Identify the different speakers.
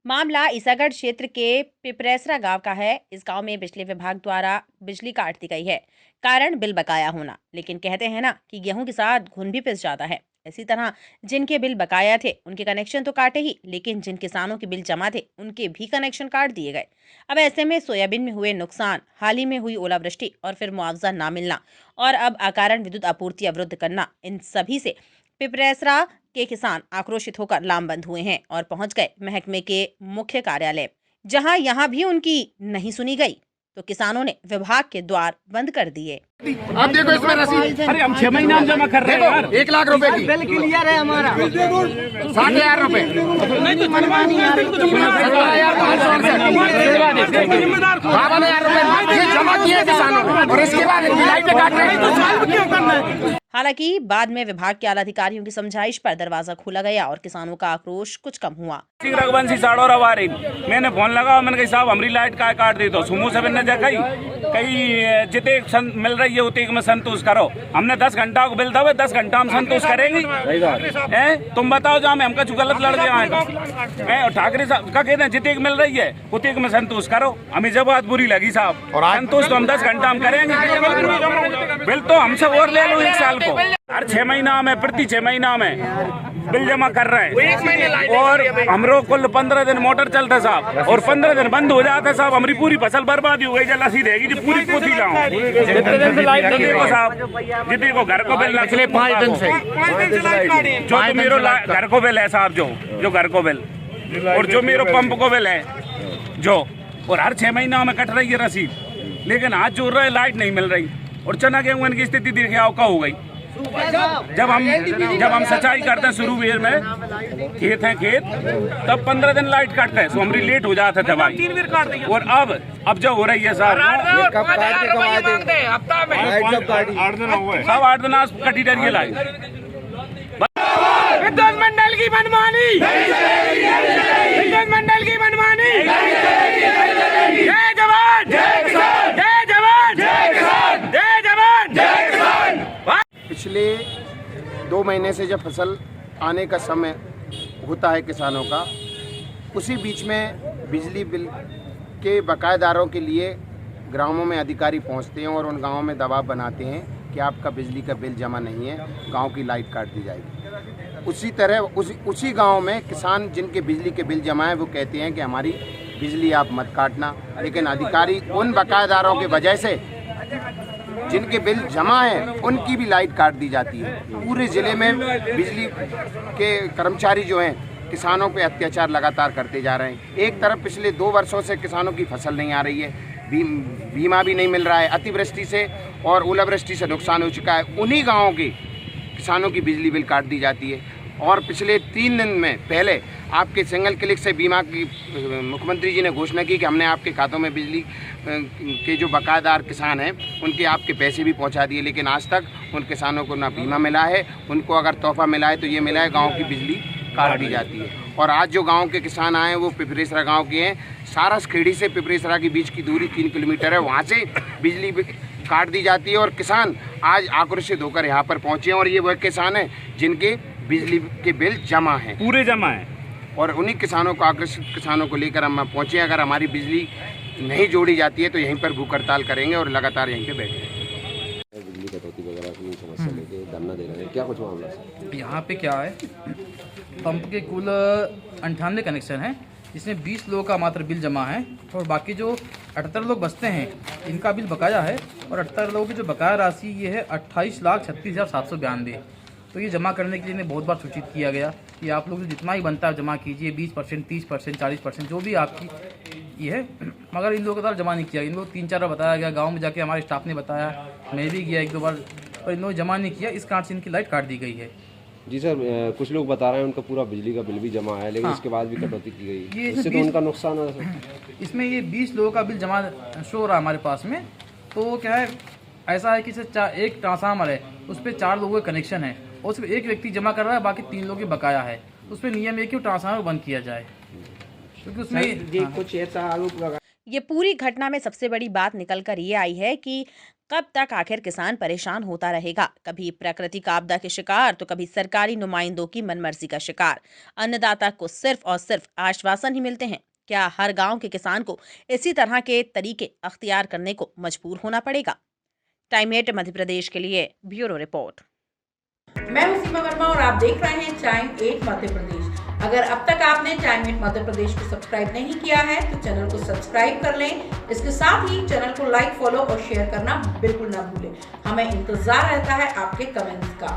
Speaker 1: मामला ईसागढ़ क्षेत्र के पिपरेसरा गांव का है। इस गांव में बिजली विभाग द्वारा बिजली काट दी गई है, कारण बिल बकाया होना। लेकिन कहते हैं ना कि गेहूं के साथ घुन भी पिस जाता है। इसी तरह जिनके बिल बकाया थे उनके कनेक्शन तो काटे ही, लेकिन जिन किसानों के बिल जमा थे उनके भी कनेक्शन काट दिए गए। अब ऐसे में सोयाबीन में हुए नुकसान, हाल ही में हुई ओलावृष्टि और फिर मुआवजा ना मिलना और अब अकारण विद्युत आपूर्ति अवरुद्ध करना, इन सभी से पिपरेसरा के किसान आक्रोशित होकर लामबंद हुए हैं और पहुंच गए महकमे के मुख्य कार्यालय। जहां यहां भी उनकी नहीं सुनी गई तो किसानों ने विभाग के द्वार बंद कर दिए।
Speaker 2: आप देखो इसमें रसीद।
Speaker 3: अरे हम 6 महीना जमा कर रहे हैं यार।
Speaker 2: 1 लाख रुपए की
Speaker 4: बिल क्लियर है हमारा।
Speaker 2: 60,000 रुपए।
Speaker 3: नहीं तो मनमानी है, बिल को तो बना
Speaker 2: 52,000 रुपए ये जमा किए किसानों ने और इसके बाद लाइटें काट रहे हैं।
Speaker 3: तो साल में क्यों करना है?
Speaker 1: हालांकि बाद में विभाग के आला अधिकारियों की समझाइश पर दरवाजा खोला गया और किसानों का आक्रोश कुछ कम हुआ।
Speaker 3: रघुवंशी साड़ो रवारी मैंने फोन लगा, मैंने कहा साहब हमारी लाइट का काट दी तो सुमू से बिना जा कहीं जिते मिल रही है उतने में संतोष करो। हमने 10 घंटा को बिल दबे 10 घंटा हम संतोष करेंगे। तुम बताओ जो हमका गलत लड़ गया है और ठाकरे साहब का कहते हैं जिते मिल रही है उतने में संतोष करो। हमें जब बात बुरी लगी साहब और संतोष तो हम 10 घंटा हम करेंगे। बिल तो हमसे और ले लो 1 साल को। हर 6 महीना में प्रति 6 महीना में बिल जमा कर रहे हैं और हमरो कुल 15 दिन मोटर चलता साहब और 15 दिन बंद हो जाता साहब। हमारी पूरी फसल बर्बाद हो गई। जल रसीद देगी जो पूरी पोथी लाऊं को साहब जितने को घर को बिल पिछले 5 दिन से जो तो मेरे घर को बिल है साहब जो घर को बिल और जो मेरे पंप को बिल है जो और हर 6 महीना में कट रही है रसीद। लेकिन आज जोड़ रहे लाइट नहीं मिल रही और चना गेहूं की स्थिति देखे आओ का हो गई। जब हम सिंचाई करते हैं शुरू में खेत तब 15 दिन लाइट काटते हैं तो हमारी लेट हो जाता था भाई। और अब जो हो रही है साहब सब 8 दिन आज कटी डर ये लाइट। विद्युत मंडल की मनमानी, विद्युत मंडल की मनमानी। जय जवान जय किसान, जय जवान जय किसान, जय जवान जय किसान।
Speaker 2: पिछले 2 महीने से जब फसल आने का समय होता है किसानों का, उसी बीच में बिजली बिल के बकायेदारों के लिए ग्रामों में अधिकारी पहुंचते हैं और उन गांवों में दबाव बनाते हैं कि आपका बिजली का बिल जमा नहीं है, गांव की लाइट काट दी जाएगी। उसी तरह उसी गांव में किसान जिनके बिजली के बिल जमा है वो कहते हैं कि हमारी बिजली आप मत काटना, लेकिन अधिकारी उन बकायेदारों की वजह से जिनके बिल जमा है उनकी भी लाइट काट दी जाती है। पूरे ज़िले में बिजली के कर्मचारी जो हैं किसानों पे अत्याचार लगातार करते जा रहे हैं। एक तरफ पिछले 2 वर्षों से किसानों की फसल नहीं आ रही है, बीमा भी नहीं मिल रहा है, अतिवृष्टि से और ओलावृष्टि से नुकसान हो चुका है। उन्हीं गाँवों के किसानों की बिजली बिल काट दी जाती है। और पिछले 3 दिन में पहले आपके सिंगल क्लिक से बीमा की मुख्यमंत्री जी ने घोषणा की कि हमने आपके खातों में बिजली के जो बकायेदार किसान हैं उनके आपके पैसे भी पहुंचा दिए, लेकिन आज तक उन किसानों को ना बीमा मिला है। उनको अगर तोहफा मिला है तो ये मिला है गाँव की बिजली काट दी जाती है। और आज जो गाँव के किसान आए हैं वो पिपरेसरा गाँव के हैं। सारस खेड़ी से पिपरेसरा के बीच की दूरी 3 किलोमीटर है, वहाँ से बिजली काट दी जाती है और किसान आज आक्रोशित होकर यहाँ पर पहुँचे हैं। और ये वह किसान हैं जिनके बिजली के बिल जमा हैं,
Speaker 3: पूरे जमा हैं।
Speaker 2: और उन्हीं किसानों को, आकर्षित किसानों को लेकर हम पहुँचे। अगर हमारी बिजली नहीं जोड़ी जाती है तो यहीं पर भूख हड़ताल करेंगे और लगातार यहीं पे बैठेंगे।
Speaker 5: बिजली कटौती वगैरह की समस्या लेके धरना दे रहे हैं, क्या कुछ मामला है?
Speaker 4: यहाँ पे क्या है, पंप के कुल 98 कनेक्शन हैं, जिसमें 20 लोगों का मात्र बिल जमा है और बाकी जो 78 लोग बचते हैं इनका बिल बकाया है। और 78 लोगों की जो बकाया राशि ये है 28,36,792। तो ये जमा करने के लिए इन्हें बहुत बार सूचित किया गया कि आप लोग जितना ही बनता है जमा कीजिए, 20%, 30%, 40% जो भी आपकी ये है, मगर इन लोगों के द्वारा जमा नहीं किया। इन लोग 3-4 बार बताया गया, गांव में जाके हमारे स्टाफ ने बताया, मैं भी गया 1-2 बार, और इन लोगों ने जमा नहीं किया। इस कारण से इनकी लाइट काट दी गई है।
Speaker 5: जी सर, कुछ लोग बता रहे हैं उनका पूरा बिजली का बिल भी जमा है, लेकिन इसके बाद भी कटौती की गई, इससे तो उनका नुकसान है सर।
Speaker 4: इसमें ये 20 लोगों का बिल जमा शो हो रहा है हमारे पास में। तो क्या है, ऐसा है कि एक ट्रांसफार्मर है, उस पर 4 लोगों का कनेक्शन है और सिर्फ एक व्यक्ति जमा कर रहा है, बाकी 3 लोगों की बकाया है। उस पर नियम है कि ट्रांसफार्मर बंद किया जाए, क्योंकि उसमें
Speaker 1: ये पूरी घटना में सबसे बड़ी बात निकल कर ये आई है कि कब तक आखिर किसान परेशान होता रहेगा? कभी प्राकृतिक आपदा के शिकार तो कभी सरकारी नुमाइंदों की मनमर्जी का शिकार। अन्नदाता को सिर्फ और सिर्फ आश्वासन ही मिलते हैं। क्या हर गांव के किसान को इसी तरह के तरीके अख्तियार करने को मजबूर होना पड़ेगा? टाइम 8 मध्य प्रदेश के लिए ब्यूरो रिपोर्ट।
Speaker 6: मैं हूं सीमा वर्मा और आप देख रहे हैं टाइम 8 मध्य प्रदेश। अगर अब तक आपने टाइम 8 मध्य प्रदेश को सब्सक्राइब नहीं किया है तो चैनल को सब्सक्राइब कर लें। इसके साथ ही चैनल को लाइक, फॉलो और शेयर करना बिल्कुल ना भूलें। हमें इंतजार रहता है आपके कमेंट्स का।